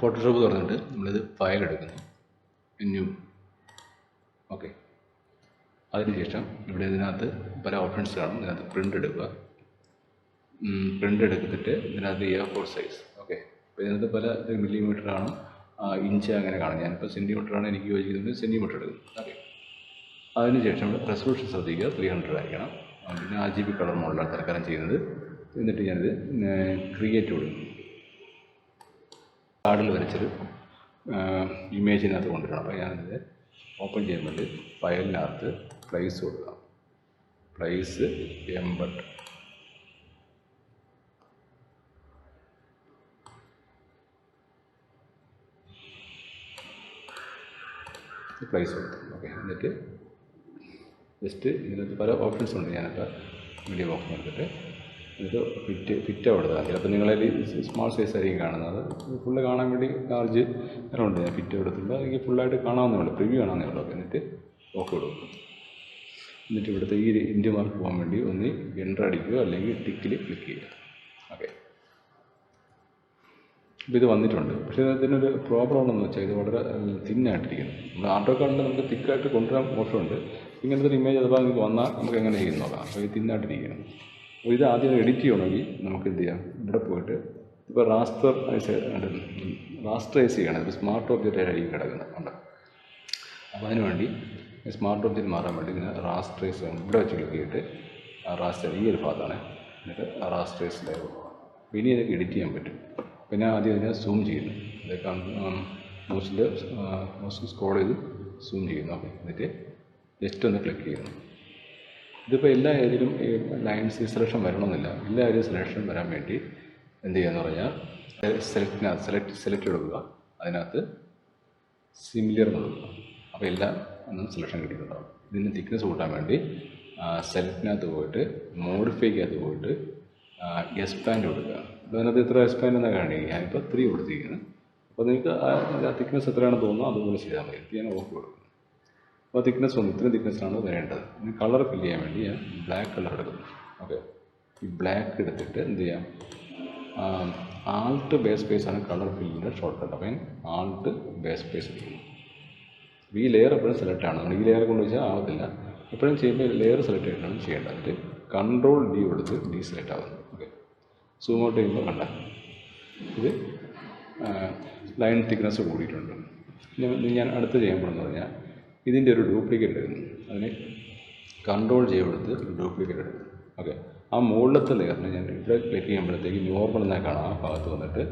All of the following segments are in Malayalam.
ഫോട്ടോഷോപ്പ് തുറന്നിട്ട് നമ്മളിത് ഫയൽ എടുക്കുന്നു, ന്യൂ. ഓക്കെ, അതിനുശേഷം ഇവിടെ ഇതിനകത്ത് പല ഓപ്ഷൻസ് കാണും. ഇതിനകത്ത് പ്രിൻ്റ് എടുക്കുക. പ്രിൻ്റ് എടുത്തിട്ട് ഇതിനകത്ത് A4 സൈസ്. ഓക്കെ, അപ്പോൾ ഇതിനകത്ത് പല മില്ലിമീറ്ററാണ്, ഇഞ്ച് അങ്ങനെ കാണും. ഞാനിപ്പോൾ സെൻറ്റിമീറ്ററാണ് എനിക്ക് യോജിക്കുന്നത്, സെൻറ്റിമീറ്റർ എടുക്കും. ഓക്കെ, അതിനുശേഷം റെസൊല്യൂഷൻ ശ്രദ്ധിക്കുക, 300 ആയിരിക്കണം. പിന്നെ RGB കളർ മോഡലാണ് തൽക്കാലം ചെയ്യുന്നത്. എന്നിട്ട് ഞാനിത് ക്രിയേറ്റ് കൊടുക്കും. കാർഡിൽ വരച്ചൊരു ഇമേജിനകത്ത് കൊണ്ടുവരണം. അപ്പോൾ ഞാനിത് ഓപ്പൺ ചെയ്യാൻ വേണ്ടി ഫയലിനകത്ത് പ്ലേസ് കൊടുക്കാം. Place embed. പ്ലേസ് കൊടുത്തു. ഓക്കെ, എന്നിട്ട് ജസ്റ്റ് ഇതിനകത്ത് പല ഓപ്ഷൻസ് ഉണ്ട്. ഞാനിപ്പോൾ വീഡിയോ ബോക്സ് എടുത്തിട്ട് ഇത് ഫിറ്റ് കൊടുത്തതാണ്. ചിലപ്പോൾ നിങ്ങളതിൽ സ്മാൾ സൈസ് ആയിരിക്കും കാണുന്നത്, ഫുള്ള് കാണാൻ വേണ്ടി ലാർജ് ഉണ്ട്. ഞാൻ ഫിറ്റ് കൊടുത്തിട്ടുണ്ട്, എനിക്ക് ഫുള്ളായിട്ട് കാണാവുന്നേ ഉള്ളൂ, പ്രിവ്യൂ കാണാവുന്നേ ഉള്ളൂ. എന്നിട്ട് ഓക്കെ കൊടുക്കും. എന്നിട്ട് ഇവിടുത്തെ ഈ ഇൻഡ്യ മാർക്ക് പോകാൻ വേണ്ടി ഒന്ന് എൻ്റർ അടിക്കുക, അല്ലെങ്കിൽ ടിക്കിൽ ക്ലിക്ക് ചെയ്യുക. ഓക്കെ, ഇപ്പോൾ ഇത് വന്നിട്ടുണ്ട്. പക്ഷേ ഇതിനൊരു പ്രോബ്ലം ഉണ്ടെന്ന് വെച്ചാൽ ഇത് വളരെ തിന്നായിട്ടിരിക്കുന്നു. നമ്മൾ ആർട്ടോ കാർഡിൽ നമുക്ക് തിക്കായിട്ട് കൊണ്ടുവരാൻ ഓപ്ഷനുണ്ട്. ഇങ്ങനത്തെ ഒരു ഇമേജ് അഥവാ നിങ്ങൾക്ക് വന്നാൽ നമുക്ക് എങ്ങനെ ചെയ്യും നോക്കാം. അപ്പോൾ ഇത് തിന്നായിട്ടിരിക്കണം. അപ്പോൾ ഇത് ആദ്യം എഡിറ്റ് ചെയ്യണമെങ്കിൽ നമുക്ക് എന്ത് ചെയ്യാം, ഇവിടെ പോയിട്ട് ഇപ്പോൾ റാസ്റ്ററൈസ് ചെയ്യണം. ഇപ്പോൾ സ്മാർട്ട് ഒബ്ജക്റ്റ് ആയിരിക്കും കിടക്കുന്നത് ഉണ്ട്. അപ്പോൾ അതിന് വേണ്ടി സ്മാർട്ട് ഒബ്ജക്റ്റ് മാറാൻ വേണ്ടി ഇതിന് റാസ്റ്ററൈസ് ചെയ്യണം. ഇവിടെ വെച്ച് ക്ലിക്ക് ചെയ്തിട്ട് റാസ്റ്റർ ഈ ഒരു ഭാഗത്താണ്. എന്നിട്ട് റാസ്റ്ററൈസ് ലെയർ. അപ്പോൾ ഇനി ഇതൊക്കെ എഡിറ്റ് ചെയ്യാൻ പറ്റും. പിന്നെ ആദ്യം ഇതിനെ സൂം ചെയ്യുന്നു. ഇതൊക്കെ മൗസിൽ സ്ക്രോൾ ചെയ്ത് സൂം ചെയ്യുന്നു. ഓക്കെ, എന്നിട്ട് ജസ്റ്റ് ഒന്ന് ക്ലിക്ക് ചെയ്യുന്നു. ഇതിപ്പോൾ എല്ലാ ഏരിയയിലും ലൈൻസ് സെലക്ഷൻ വരണമെന്നില്ല. എല്ലാ ഏരിയയും സെലക്ഷൻ വരാൻ വേണ്ടി എന്ത് ചെയ്യുകയെന്ന് പറഞ്ഞാൽ സെലക്ട് എടുക്കുക. അതിനകത്ത് സിമിലർ കൊടുക്കുക. അപ്പോൾ എല്ലാം ഒന്നും സെലക്ഷൻ കിട്ടിയിട്ടുണ്ടാകും. ഇതിന് തിക്നെസ് കൂട്ടാൻ വേണ്ടി സെലക്റ്റിനകത്ത് പോയിട്ട് മോഡിഫൈക്കകത്ത് പോയിട്ട് എക്സ്പാൻഡ് കൊടുക്കുക. അപ്പോൾ അതിനകത്ത് എത്ര എക്സ്പാൻഡ് എന്നാണ് കാണിക്കുക. ഞാനിപ്പോൾ 3 കൊടുത്തിരിക്കുന്നത്. അപ്പോൾ നിങ്ങൾക്ക് ആ തിക്നെസ് എത്രയാണെന്ന് തോന്നുന്നു അതുപോലെ ചെയ്താൽ മതി. ഞാൻ ഓഫ് കൊടുക്കുന്നു. അപ്പോൾ തിക്നെസ് വന്നു. ഇത്രയും തിക്നെസ്സാണ് വരേണ്ടത്. ഇനി കളർ ഫില്ല് ചെയ്യാൻ വേണ്ടി ഞാൻ ബ്ലാക്ക് കളർ എടുക്കുന്നു. ഓക്കെ, ഈ ബ്ലാക്ക് എടുത്തിട്ട് എന്ത് ചെയ്യാം, ആൾട്ട് ബേസ് സ്പേസാണ് കളർ ഫില്ലിൻ്റെ ഷോർട്ട് കട്ട്. അപ്പോൾ ഞാൻ ആൾട്ട് ബേസ് സ്പേസ് എടുക്കുന്നു. ഈ ലെയർ എപ്പോഴും സെലക്ട് ആണ്. നമ്മൾ ഈ ലെയർ കൊണ്ട് വെച്ചാൽ ആവത്തില്ല. എപ്പോഴും ചെയ്യുമ്പോൾ ലെയർ സെലക്ട് ചെയ്തിട്ടാണ് ചെയ്യേണ്ടത്. എന്നിട്ട് Ctrl D കൊടുത്ത് ഡീസെലക്ട് ആകുന്നു. ഓക്കെ, സൂം ഔട്ട് ചെയ്യുമ്പോൾ കണ്ട ഇത് ലൈൻ തിക്നെസ് കൂടിയിട്ടുണ്ട്. ഞാൻ അടുത്ത് ചെയ്യാൻ പോകുന്നത് പറഞ്ഞാൽ ഇതിൻ്റെ ഒരു ഡ്യൂപ്ലിക്കേറ്റ് എടുക്കുന്നു. അതിന് Ctrl J കൊടുത്ത് ഒരു ഡ്യൂപ്ലിക്കേറ്റ് എടുക്കുന്നു. ഓക്കെ, ആ മുകളിലത്തെ ലെയറിന് ഞാൻ ഇവിടെ ക്ലിക്ക് ചെയ്യുമ്പോഴത്തേക്ക് നോർമൽ എന്നാൽ കാണാം. ആ ഭാഗത്ത് വന്നിട്ട്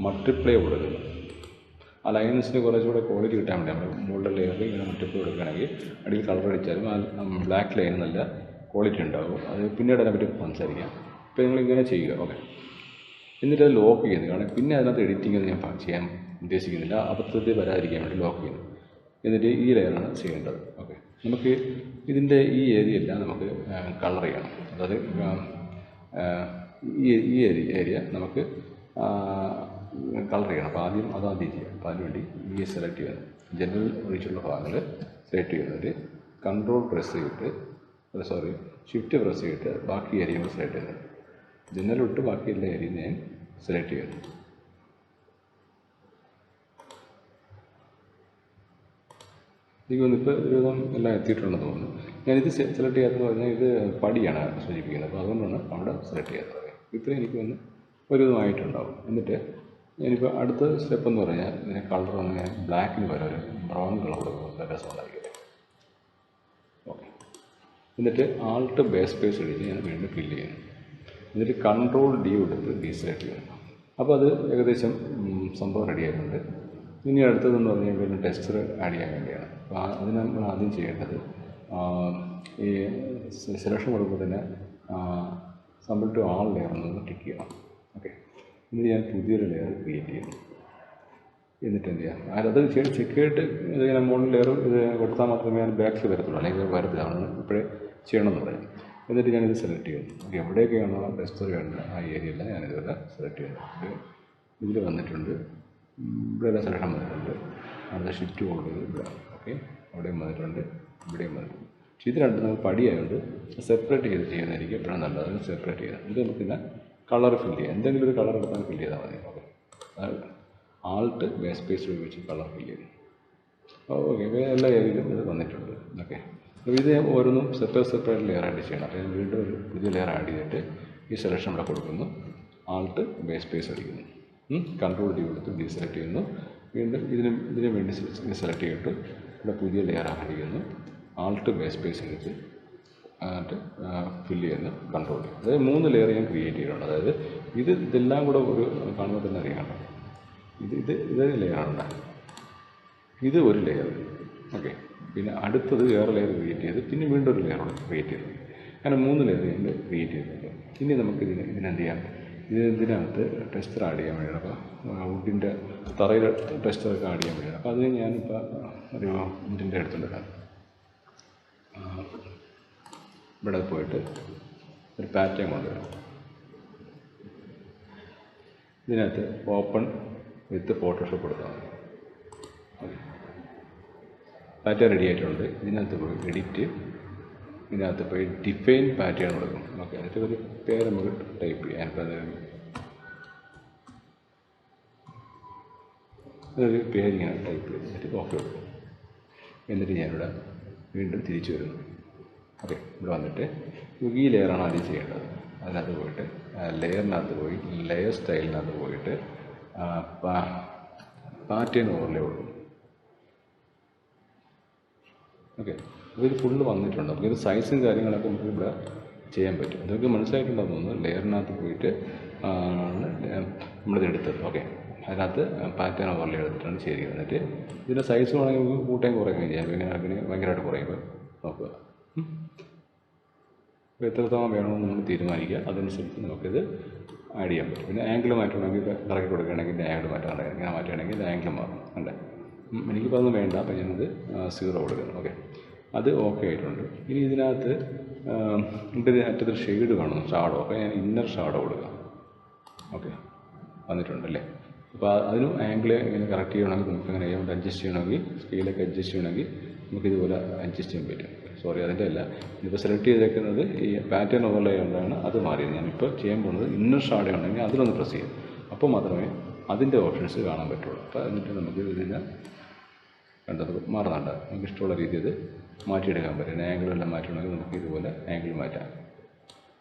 മൾട്ടിപ്ലൈ കൊടുക്കുന്നു. ആ ലൈൻസിന് കുറച്ചുകൂടെ ക്വാളിറ്റി കിട്ടാൻ വേണ്ടി നമ്മൾ മുകളിലെ ലെയറിൽ ഇങ്ങനെ മൾട്ടിപ്ലൈ കൊടുക്കുകയാണെങ്കിൽ അടിയിൽ കളർ അടിച്ചാലും ആ ബ്ലാക്ക് ലൈൻ നല്ല ക്വാളിറ്റി ഉണ്ടാകും. അത് പിന്നീട് അതിനെപ്പറ്റി സംസാരിക്കാം. ഇപ്പോൾ നിങ്ങളിങ്ങനെ ചെയ്യുക. ഓക്കെ, എന്നിട്ട് അത് ലോക്ക് ചെയ്യുന്നത്. കാരണം പിന്നെ അതിനകത്ത് എഡിറ്റിംഗ് ഞാൻ ചെയ്യാൻ ഉദ്ദേശിക്കുന്നില്ല. അബദ്ധത്തിൽ വരാതിരിക്കാൻ വേണ്ടി ലോക്ക് ചെയ്യുന്നു. എന്നിട്ട് ഈ ലെയറാണ് ചെയ്യേണ്ടത്. ഓക്കെ, നമുക്ക് ഇതിൻ്റെ ഈ ഏരിയയെല്ലാം നമുക്ക് കളർ ചെയ്യണം. അതായത് ഈ ഏരിയ നമുക്ക് കളർ ചെയ്യണം. അപ്പോൾ ആദ്യം ചെയ്യാം. അപ്പോൾ അതിനുവേണ്ടി ഈ സെലക്ട് ചെയ്യണം. ജനറൽ ഒഴിച്ചുള്ള ഭാഗങ്ങൾ സെലക്ട് ചെയ്യുന്നതിൽ ഷിഫ്റ്റ് പ്രസ് ചെയ്തിട്ട് ബാക്കി ഏരിയകൾ സെലക്ട് ചെയ്യുന്നത്. ജനറൽ വിട്ട് ബാക്കി എല്ലാ ഏരിയയും ഞാൻ സെലക്ട് ചെയ്യുന്നു. എനിക്ക് തോന്നുന്നു ഇപ്പോൾ ഒരുവിധം എല്ലാം എത്തിയിട്ടുണ്ടെന്ന് തോന്നുന്നു. ഞാനിത് സെലക്ട് ചെയ്യാത്തതെന്ന് പറഞ്ഞാൽ ഇത് പടിയാണ് സൂചിപ്പിക്കുന്നത്. അപ്പോൾ അതുകൊണ്ടാണ് അവിടെ സെലക്ട് ചെയ്യാത്തത്. ഇത്രയും എനിക്ക് വന്ന് ഒരുവിധമായിട്ടുണ്ടാവും. എന്നിട്ട് ഞാനിപ്പോൾ അടുത്ത സ്റ്റെപ്പ് എന്ന് പറഞ്ഞാൽ ഇതിനെ കളർ ഒന്ന് ഞാൻ ബ്ലാക്കിന് പകരം ഒരു ബ്രൗൺ കളർ കൊടുക്കുന്നത് രസമുണ്ടായിരിക്കും. ഓക്കെ, എന്നിട്ട് ആൾട്ട് ബേസ് സ്പേസ് എടുത്ത് ഞാൻ വീണ്ടും ഫില്ല് ചെയ്യുന്നു. എന്നിട്ട് Ctrl D കൊടുത്ത് ഡീസെലക്ട് ചെയ്യുന്നു. അപ്പോൾ അത് ഏകദേശം സംഭവം റെഡിയായിട്ടുണ്ട്. ഇനി അടുത്തതെന്ന് പറഞ്ഞാൽ പിന്നെ ടെക്സ്ചർ ആഡ് ചെയ്യാൻ വേണ്ടിയാണ്. അപ്പോൾ അതിന് നമ്മൾ ആദ്യം ചെയ്യേണ്ടത് ഈ സെലക്ഷൻ കൊടുക്കുമ്പോൾ തന്നെ സമ്പിൾ ടു ആൾ ലെയർ ഒന്ന് ടിക്ക് ചെയ്യണം. ഓക്കെ, എന്നിട്ട് ഞാൻ പുതിയൊരു ലെയർ ക്രിയേറ്റ് ചെയ്യുന്നു. എന്നിട്ട് എന്ത് ചെയ്യാം, അത് ചെക്ക് ചെയ്തിട്ട് ഇതിങ്ങനെ മുകളിൽ ലെയർ ഇത് കൊടുത്താൽ മാത്രമേ ഞാൻ ബാക്ക് വരത്തുള്ളൂ, അല്ലെങ്കിൽ വരത്തില്ല. അതാണ് ഇപ്പോഴേ ചെയ്യണമെന്ന് പറയും. എന്നിട്ട് ഞാനിത് സെലക്ട് ചെയ്യുന്നു. എവിടെയൊക്കെയാണോ ടെക്സ്ചർ വേണ്ടത് ആ ഏരിയയെല്ലാം ഞാനിതുപോലെ സെലക്ട് ചെയ്യുന്നു. ഇതിൽ വന്നിട്ടുണ്ട്, ഇവിടെ സെലക്ഷൻ വന്നിട്ടുണ്ട്. അടുത്ത ഷിഫ്റ്റ് ഹോൾഡ് ചെയ്ത് ഇവിടെ. ഓക്കെ, അവിടെയും വന്നിട്ടുണ്ട്, ഇവിടെയും വന്നിട്ടുണ്ട്. പക്ഷേ ഇത് രണ്ടും നമുക്ക് പടിയായതുകൊണ്ട് സെപ്പറേറ്റ് ചെയ്ത് ചെയ്യുന്നതായിരിക്കും എപ്പോഴും നല്ലത്. അതിന് സെപ്പറേറ്റ് ചെയ്യുക. ഇത് നമുക്ക് പിന്നെ കളർ ഫില്ല് ചെയ്യാം. എന്തെങ്കിലും ഒരു കളർ എടുത്താൽ ഫില്ല് ചെയ്താൽ മതി. ഓക്കെ, ആൾട്ട് ബേസ് സ്പേസ് ഉപയോഗിച്ച് കളർ ഫില്ല് ചെയ്യുന്നു. ഓക്കെ, എല്ലാ ഏരിയയിലും ഇത് വന്നിട്ടുണ്ട്. ഓക്കെ, അപ്പോൾ ഇത് ഓരോന്നും സെപ്പറേറ്റ് ലെയർ ആയിട്ട് ചെയ്യണം. അപ്പോൾ ഞാൻ വീണ്ടും ഒരു പുതിയ ലെയർ ആഡ് ചെയ്തിട്ട് ഈ സെലക്ഷൻ ഇവിടെ കൊടുക്കുന്നു, ആൾട്ട് ബേസ് സ്പേസ് അടിക്കുന്നു, കൺട്രോൾ ഡി കൊടുത്ത് ഡീസെലക്ട് ചെയ്യുന്നു, വീണ്ടും ഇതിന് വേണ്ടി സെലക്ട് ചെയ്തിട്ട് ഇവിടെ പുതിയ ലെയർ ആഡ് ചെയ്യുന്നു, ആൾട്ട് ബേസ് സ്പേസ് എടുത്ത് എന്നിട്ട് ഫില്ല് ചെയ്യുന്നു, കൺട്രോൾ ചെയ്യും. അതായത് 3 ലെയർ ഞാൻ ക്രിയേറ്റ് ചെയ്തിട്ടുണ്ട്. അതായത് ഇതെല്ലാം കൂടെ ഒരു കാണുമ്പോൾ തന്നെ അറിയാം. ഇതൊരു ലെയറാണ്, ഇത് ഒരു ലെയർ. ഓക്കെ, പിന്നെ അടുത്തത് വേറെ ലെയർ ക്രിയേറ്റ് ചെയ്ത് പിന്നെ വീണ്ടും ഒരു ലെയർ ക്രിയേറ്റ് ചെയ്തു. അങ്ങനെ 3 ലെയർ ഞാൻ ക്രിയേറ്റ് ചെയ്തിട്ടുണ്ട്. ഇനി നമുക്ക് ഇതിനെന്ത് ചെയ്യാം, ഇതിനകത്ത് ടെക്സ്ചർ ആഡ് ചെയ്യാൻ വേണ്ടിയാണ്. അപ്പോൾ വുഡിൻ്റെ തറയിൽ ടെക്സ്ചറൊക്കെ ആഡ് ചെയ്യാൻ വേണ്ടിയാണ്. അപ്പോൾ അതിന് ഞാനിപ്പോൾ ഒരു വുഡിൻ്റെ എടുത്തുകൊണ്ടിരിക്കാം. ഇവിടെ പോയിട്ട് ഒരു പാറ്റേൺ കൊണ്ടുവരാം. ഇതിനകത്ത് ഓപ്പൺ വിത്ത് ഫോട്ടോഷോപ്പ് കൊടുത്താൽ മതി. ഓക്കെ, പാറ്റേൺ റെഡി ആയിട്ടുണ്ട്. ഇതിനകത്ത് പോയി എഡിറ്റ്, ഇതിനകത്ത് പോയി ഡിഫൈൻ പാറ്റേൺ കൊടുക്കും. ഓക്കെ, എന്നിട്ട് ഒരു പേര് നമുക്ക് ടൈപ്പ് ചെയ്യാൻ. അതൊരു പേരിങ്ങനെ ടൈപ്പ് ചെയ്തിട്ട് ഓക്കെ കൊടുക്കും. എന്നിട്ട് ഞാനിവിടെ വീണ്ടും തിരിച്ചു വരുന്നു. ഓക്കെ, ഇവിടെ വന്നിട്ട് ഈ ലെയറാണ് ആദ്യം ചെയ്യേണ്ടത്. അതിനകത്ത് പോയിട്ട് ലെയറിനകത്ത് പോയി ലെയർ സ്റ്റൈലിനകത്ത് പോയിട്ട് പാറ്റേൺ ഓവർലേ കൊടുക്കും. ഓക്കെ, അപ്പോൾ ഇത് ഫുള്ള് വന്നിട്ടുണ്ട്. അപ്പോൾ ഇത് സൈസും കാര്യങ്ങളൊക്കെ നമുക്ക് ഇവിടെ ചെയ്യാൻ പറ്റും. ഇതൊക്കെ മനസ്സിലായിട്ടുണ്ടെന്ന് തോന്നുന്നു. ലെയറിനകത്ത് പോയിട്ട് നമ്മളിത് എടുത്തത്. ഓക്കെ, അതിനകത്ത് പാറ്റേൺ ഓവർലേ എടുത്തിട്ടാണ് ചെയ്തിരിക്കുന്നത്. എന്നിട്ട് ഇതിൻ്റെ സൈസ് വേണമെങ്കിൽ നമുക്ക് കൂട്ടാൻ കുറയുകയും ചെയ്യാം. ഇങ്ങനെ ഭയങ്കരമായിട്ട് കുറയുമ്പോൾ നോക്കുക. അപ്പോൾ എത്രത്തോളം വേണമെന്ന് നമ്മൾ തീരുമാനിക്കുക. അതനുസരിച്ച് നമുക്കിത് ആഡ് ചെയ്യാൻ പറ്റും. പിന്നെ ആംഗിൾ മാറ്റണമെങ്കിൽ കറക്കി കൊടുക്കുകയാണെങ്കിൽ ആംഗിൾ മാറ്റാൻ ഇങ്ങനെ മാറ്റുകയാണെങ്കിൽ ആംഗിൾ മാറും. അല്ലേ, എനിക്കിപ്പോൾ അതൊന്നും വേണ്ട. അപ്പോൾ ഞാനത് 0 കൊടുക്കുന്നു. ഓക്കെ, അത് ഓക്കെ ആയിട്ടുണ്ട്. ഇനി ഇതിനകത്ത് ഇതിൻ്റെ അറ്റത്തൊരു ഷെയ്ഡ് കാണുന്നു, ഷാഡോ. അപ്പോൾ ഞാൻ ഇന്നർ ഷാഡോ കൊടുക്കാം. ഓക്കെ, വന്നിട്ടുണ്ടല്ലേ. അപ്പോൾ അതിനും ആംഗിൾ ഇങ്ങനെ കറക്റ്റ് ചെയ്യണമെങ്കിൽ നമുക്ക് അങ്ങനെ ചെയ്യാം. അഡ്ജസ്റ്റ് ചെയ്യണമെങ്കിൽ സ്കെയിലൊക്കെ അഡ്ജസ്റ്റ് ചെയ്യണമെങ്കിൽ നമുക്കിതുപോലെ അഡ്ജസ്റ്റ് ചെയ്യാൻ പറ്റും. സോറി, അതിൻ്റെ അല്ല. ഇതിപ്പോൾ സെലക്ട് ചെയ്തേക്കുന്നത് ഈ പാറ്റേൺ ഓവർലേ കൊണ്ടാണ് അത് മാറിയത്. ഞാനിപ്പോൾ ചെയ്യാൻ പോകുന്നത് ഇന്നർ ഷാഡോ ഉണ്ടെങ്കിൽ അതിലൊന്ന് പ്രസ് ചെയ്യും. അപ്പോൾ മാത്രമേ അതിൻ്റെ ഓപ്ഷൻസ് കാണാൻ പറ്റുള്ളൂ. അപ്പോൾ എന്നിട്ട് നമുക്ക് ഇതിനെ കണ്ടത് മാറുന്നുണ്ട്. നമുക്ക് ഇഷ്ടമുള്ള രീതി അത് മാറ്റിയെടുക്കാൻ പറ്റും. ആംഗിളെല്ലാം മാറ്റണമെങ്കിൽ നമുക്ക് ഇതുപോലെ ആംഗിൾ മാറ്റാം.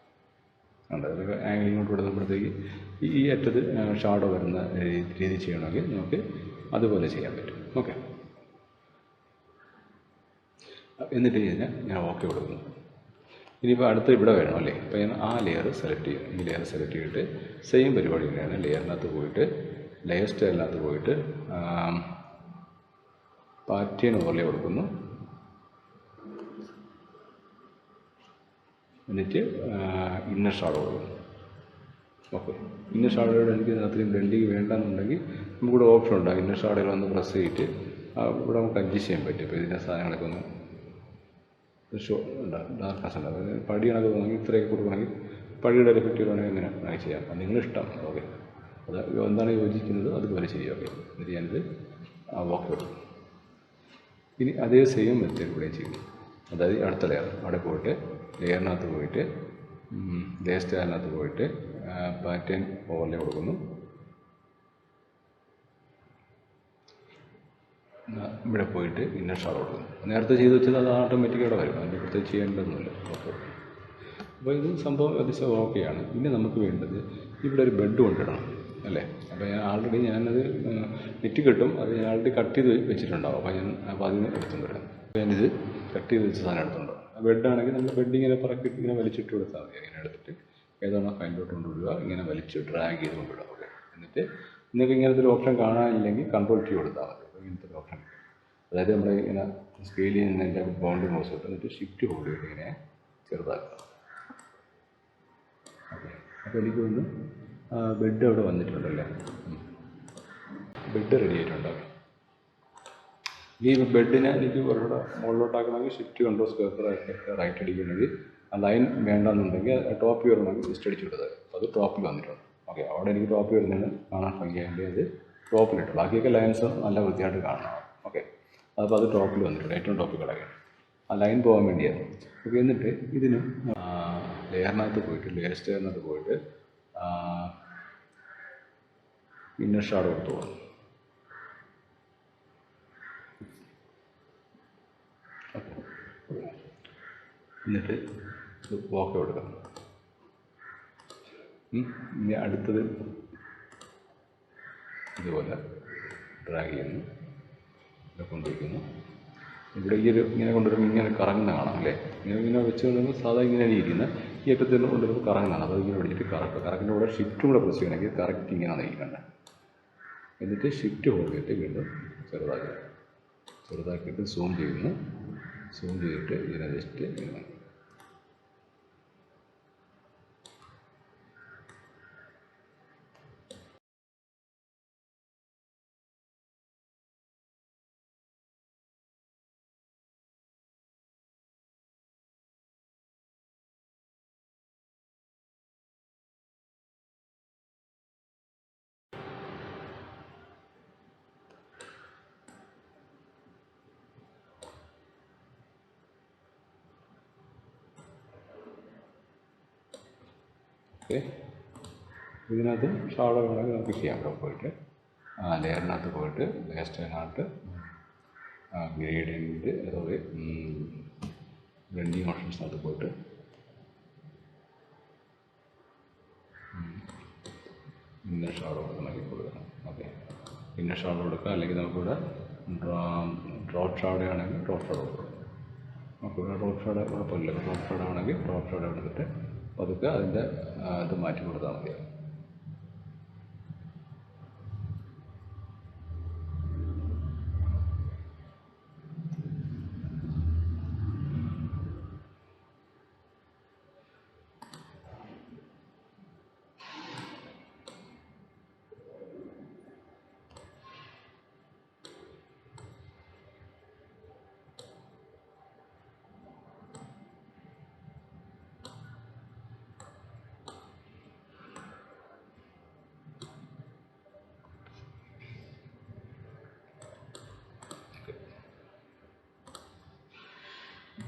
ഉണ്ട്, അതൊക്കെ ആംഗിൾ ഇങ്ങോട്ട് കൊടുക്കുമ്പോഴത്തേക്ക് ഈ അറ്റത്ത് ഷാഡോ വരുന്ന രീതി ചെയ്യണമെങ്കിൽ നമുക്ക് അതുപോലെ ചെയ്യാൻ പറ്റും. ഓക്കെ, എന്നിട്ട് ഇതിനെ ഞാൻ ഓക്കെ കൊടുക്കുന്നു. ഇനിയിപ്പോൾ അടുത്ത് ഇവിടെ വേണം അല്ലേ. അപ്പോൾ ഞാൻ ആ ലെയർ സെലക്ട് ചെയ്യും. ഈ ലെയർ സെലക്ട് ചെയ്തിട്ട് സെയിം പരിപാടി തന്നെയാണ്. ലെയറിനകത്ത് പോയിട്ട് ലെയർ സ്റ്റൈലിനകത്ത് പോയിട്ട് പാറ്റേൺ ഓവർലേ കൊടുക്കുന്നു. എന്നിട്ട് ഇന്നർ ഷാഡോ കൊടുക്കുന്നു. ഓക്കെ, ഇന്നർ ഷാഡോയോട് എനിക്ക് അത്രയും ബ്ലെൻഡിങ് വേണ്ടെന്നുണ്ടെങ്കിൽ നമുക്കിവിടെ ഓപ്ഷൻ ഉണ്ട്. ഇന്നർ ഷാഡോയിൽ ഒന്ന് പ്രസ് ചെയ്തിട്ട് ഇവിടെ നമുക്ക് അഡ്ജസ്റ്റ് ചെയ്യാൻ പറ്റും. ഇപ്പോൾ ഇതിൻ്റെ സാധനങ്ങളൊക്കെ ഒന്ന് ഡാർക്ക്നെസ് ഉണ്ട്. അതായത് പടി കണക്ക് തോന്നുമെങ്കിൽ ഇത്രയൊക്കെ കൊടുക്കണമെങ്കിൽ പടിയുടെ എഫക്റ്റ് വേണമെങ്കിൽ അങ്ങനെ ചെയ്യാം. അത് നിങ്ങളിഷ്ടം. ഓക്കെ, അത് എന്താണ് യോജിക്കുന്നത് അതുപോലെ ചെയ്യുക. ഓക്കെ, എന്നിട്ട് ഞാനിത് ഓക്കെ കൊടുക്കും. ഇനി അതേ സെയിം മെത്തേഡ് ഇവിടെ ചെയ്യുന്നു. അതായത് അടുത്ത ലെയർ അവിടെ പോയിട്ട് ലെയറിനകത്ത് പോയിട്ട് ലെയർ സ്റ്റൈലിനകത്ത് പോയിട്ട് പാറ്റേൺ ഓവർലേ കൊടുക്കുന്നു. ഇവിടെ പോയിട്ട് ഇന്നർ ഷാഡോ കൊടുക്കുന്നു. നേരത്തെ ചെയ്ത് വെച്ചത് അത് ഓട്ടോമാറ്റിക്കായി ഇവിടെ വരും. അതിൻ്റെ പ്രത്യേകിച്ച് ചെയ്യേണ്ടതൊന്നുമില്ല. ഓക്കെ, അപ്പോൾ ഇത് സംഭവം ഏകദേശം ഓക്കെയാണ്. പിന്നെ നമുക്ക് വേണ്ടത് ഇവിടെ ഒരു ബെഡ് കൊണ്ടിടണം അല്ലേ. അപ്പോൾ ഞാൻ ആൾറെഡി ഞാനത് നെറ്റ് കിട്ടും. അത് ഞാൻ ആൾറെഡി കട്ട് ചെയ്ത് വെച്ചിട്ടുണ്ടാവും. അപ്പോൾ അതിന് എടുത്തുകൊണ്ട് വരാം. അപ്പോൾ ഞാനിത് കട്ട് ചെയ്ത് വെച്ച സാധനം എടുത്തുകൊണ്ടോ. ബെഡാണെങ്കിൽ നമ്മൾ ബെഡ് ഇങ്ങനെ പറക്കി ഇങ്ങനെ വലിച്ചിട്ട് കൊടുത്താൽ മതി. ഇങ്ങനെ എടുത്തിട്ട് ഏതാണോ ഫൈൻഡിലോട്ട് കൊണ്ടുവിടുക, ഇങ്ങനെ വലിച്ച് ഡ്രാഗ് ചെയ്ത് കൊണ്ടുവിടുക. ഓക്കെ, എന്നിട്ട് നിങ്ങൾക്ക് ഇങ്ങനത്തെ ഒരു ഓപ്ഷൻ കാണാനില്ലെങ്കിൽ കൺട്രോൾ കീ കൊടുത്താൽ മതി. ഇങ്ങനത്തെ ഒരു ഓപ്ഷൻ, അതായത് നമ്മൾ ഇങ്ങനെ സ്കെയിൽ ചെയ്യുന്നതിൻ്റെ ബൗണ്ടറി മോസ് കിട്ടും. എന്നിട്ട് ഷിഫ്റ്റ് ഹോൾഡ് ചെയ്തിട്ട് ഇങ്ങനെ ചെറുതാക്കുക. ഓക്കെ, അപ്പോൾ എനിക്ക് ഒന്ന് ബെഡ് അവിടെ വന്നിട്ടുണ്ടല്ലേ. ബെഡ് റെഡി ആയിട്ടുണ്ടാവും. ഈ ബെഡിനെ എനിക്ക് കുറച്ചുകൂടെ മുകളിലോട്ടാക്കണമെങ്കിൽ ഷിഫ്റ്റ് കൺട്രോൾ സ്ക്വയർ റൈറ്റ് അടിക്കണമെങ്കിൽ ആ ലൈൻ വേണ്ടെന്നുണ്ടെങ്കിൽ ടോപ്പിൽ വരണമെങ്കിൽ ജസ്റ്റ് അടിച്ചു വിട്ടത്. അപ്പോൾ അത് ടോപ്പിൽ വന്നിട്ടുണ്ട്. ഓക്കെ, അവിടെ എനിക്ക് ടോപ്പിൽ വരുന്നതിന് കാണാൻ ഭംഗിയായിട്ട് അത് ടോപ്പിലിട്ട്, ബാക്കിയൊക്കെ ലൈൻസ് നല്ല വൃത്തിയായിട്ട് കാണണം. ഓക്കെ, അപ്പോൾ അത് ടോപ്പിൽ വന്നിട്ടുണ്ട്. ഏറ്റവും ടോപ്പിൽ കിടക്കുകയാണ്. ആ ലൈൻ പോകാൻ വേണ്ടിയാണ്. ഓക്കെ, എന്നിട്ട് ഇതിന് ലെയറിനകത്ത് പോയിട്ട് ലെയർ സ്റ്റെയറിനകത്ത് പോയിട്ട് ഇന്നർ ഷാഡോ കൊടുത്തു പോകാം. എന്നിട്ട് ഓക്കെ കൊടുക്കാം. ഇനി അടുത്തത് ഇതുപോലെ ഡ്രാഗ് ചെയ്യുന്നു, ഇവിടെ കൊണ്ടുവയ്ക്കുന്നു. ഇവിടെ ഈ ഒരു ഇങ്ങനെ കൊണ്ടുവരുമ്പോൾ ഇങ്ങനെ കറങ്ങുന്ന കാണാം അല്ലേ? ഇങ്ങനെ വെച്ച് കൊണ്ടുവരുമ്പോൾ സാധാ ഇങ്ങനെയാണ് ഇരിക്കുന്നത്. ഈ അറ്റത്ത് നിന്ന് കൊണ്ടുവരുമ്പോൾ കറങ്ങുന്നതാണ്. അത് ഇങ്ങനെ പിടിച്ചിട്ട് കറക്കിൻ്റെ കൂടെ ഷിഫ്റ്റും കൂടെ പ്രസ് ചെയ്യണമെങ്കിൽ കറക്റ്റ് ഇങ്ങനെ നയിക്കണ്ട. എന്നിട്ട് ഷിഫ്റ്റ് ഹോൾഡ് ചെയ്തിട്ട് വീണ്ടും ചെറുതാക്കിയിട്ട് സൂം ചെയ്യുന്നു. സൂം ചെയ്തിട്ട് ഇതിനെ ജസ്റ്റ് ഇങ്ങനെ ഓക്കെ. ഇതിനകത്ത് ഷാഡോ വേണമെങ്കിൽ നമുക്ക് ചെയ്യാം. ഇവിടെ പോയിട്ട് ലെയറിനകത്ത് പോയിട്ട് ലെയറിനകത്ത് ഗ്രേഡിയൻറ്റ് അതായത് ബ്ലെൻഡിങ് ഓപ്ഷൻസിനകത്ത് പോയിട്ട് ഇന്നർ ഷാഡോ കൊടുക്കണമെങ്കിൽ കൊടുക്കണം. ഓക്കെ, ഇന്നർ ഷാഡോ കൊടുക്കുക. അല്ലെങ്കിൽ നമുക്കിവിടെ ഡ്രോപ്പ് ഷാഡോ ആണെങ്കിൽ ഡ്രോപ്പ് ഷാഡോ കൊടുക്കണം. നമുക്ക് ഇവിടെ ഡ്രോപ്പ് ഷാഡോ കുഴപ്പമില്ല. ഡ്രോപ്പ് ഷാഡോ ആണെങ്കിൽ ഡ്രോപ്പ് ഷാഡോ എടുത്തിട്ട് പതുക്കെ അതിൻ്റെ ഇത് മാറ്റി കൊടുത്താൽ മതിയാവും.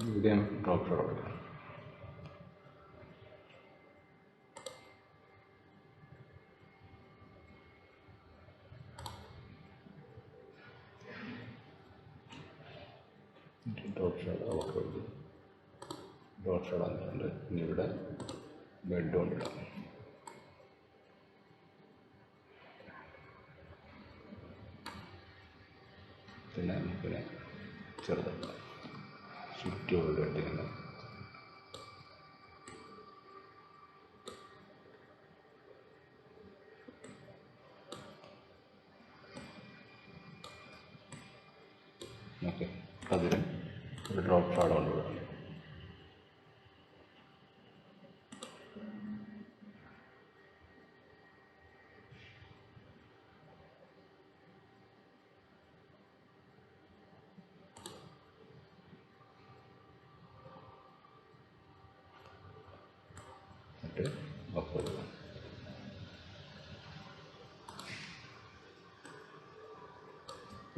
ഇവിടെ നമുക്ക് ഡ്രോപ്പ് ഷാഡോ കൊടുക്കാം. ഡ്രോപ്പ് ഷാഡോ ഓക്കെ കൊടുത്തു. ഡ്രോപ്പ് ഷാഡോ വന്നിട്ടുണ്ട്. ഇനി ഇവിടെ ബെഡ് കൊണ്ടിടാം. പിന്നെ നമുക്കിനെ ചെറുതാക്കാം. ഷിഫ്റ്റ് ചെയ്തിട്ട് ഇങ്ങനെ ഓക്കെ. അതിന് ഒരു ഡ്രോപ്പ് ഷാഡോ കൊണ്ടുവിടാം.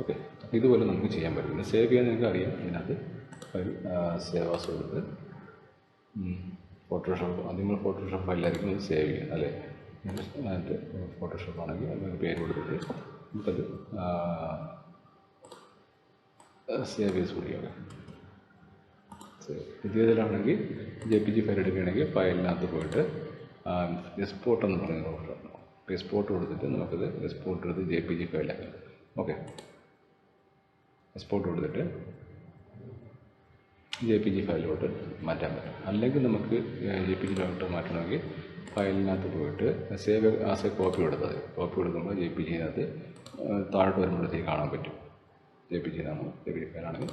ഓക്കെ, ഇതുപോലെ നമുക്ക് ചെയ്യാൻ പറ്റും. പിന്നെ സേവ് ചെയ്യാൻ നിങ്ങൾക്ക് അറിയാം. ഇതിനകത്ത് ഫയൽ സേവ് ആസ് കൊടുത്ത് ഫോട്ടോഷോപ്പ് നിങ്ങൾ ഫോട്ടോഷോപ്പ് ഫയലായിരിക്കും ഇത് സേവ് ചെയ്യുന്നത് അല്ലേ? അതിനകത്ത് ഫോട്ടോഷോപ്പ് ആണെങ്കിൽ അതിന് പേര് കൊടുത്തിട്ട് നമുക്കത് സേവ് ചെയ്ത് സൂക്ഷിക്കാം. പുതിയതിലാണെങ്കിൽ JPG ഫയൽ എടുക്കുകയാണെങ്കിൽ ഫയലിനകത്ത് പോയിട്ട് എക്സ്പോർട്ട് എന്ന് പറയുന്ന ഓപ്ഷൻ എക്സ്പോർട്ട് കൊടുത്തിട്ട് നമുക്കത് എക്സ്പോർട്ട് എടുത്ത് JPG ഫയലാക്കാം. ഓക്കെ, എക്സ്പോർട്ട് കൊടുത്തിട്ട് JPG ഫയലിലോട്ട് മാറ്റാൻ പറ്റും. അല്ലെങ്കിൽ നമുക്ക് JPGയിലോട്ട് മാറ്റണമെങ്കിൽ ഫയലിനകത്ത് പോയിട്ട് സേവ് ആസ് എ കോപ്പി കൊടുത്താൽ മതി. കോപ്പി കൊടുക്കുമ്പോൾ JPGയിനകത്ത് താഴോട്ട് വരുമ്പോഴത്തേക്ക് കാണാൻ പറ്റും. JPG ഫയലാണെങ്കിൽ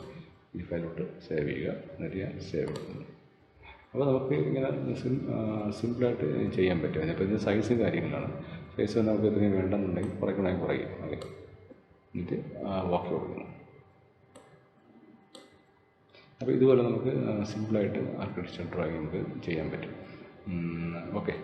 ഈ ഫയലിലോട്ട് സേവ് ചെയ്യുക. എന്നിട്ട് ഞാൻ സേവ് ചെയ്യുന്നു. അപ്പോൾ നമുക്ക് ഇങ്ങനെ സിമ്പിളായിട്ട് ചെയ്യാൻ പറ്റും. അതിപ്പോൾ ഇത് സൈസും കാര്യങ്ങളാണ്. സൈസ് നമുക്ക് ഇത്രയും വേണ്ടെന്നുണ്ടെങ്കിൽ കുറയ്ക്കണമെങ്കിൽ കുറയും. ഓക്കെ, എന്നിട്ട് ഓക്കെ കൊടുക്കുന്നു. അപ്പോൾ ഇതുപോലെ നമുക്ക് സിമ്പിളായിട്ട് ആർക്കിടെക്ചർ ഡ്രോയിങ് നമുക്ക് ചെയ്യാൻ പറ്റും. ഓക്കെ.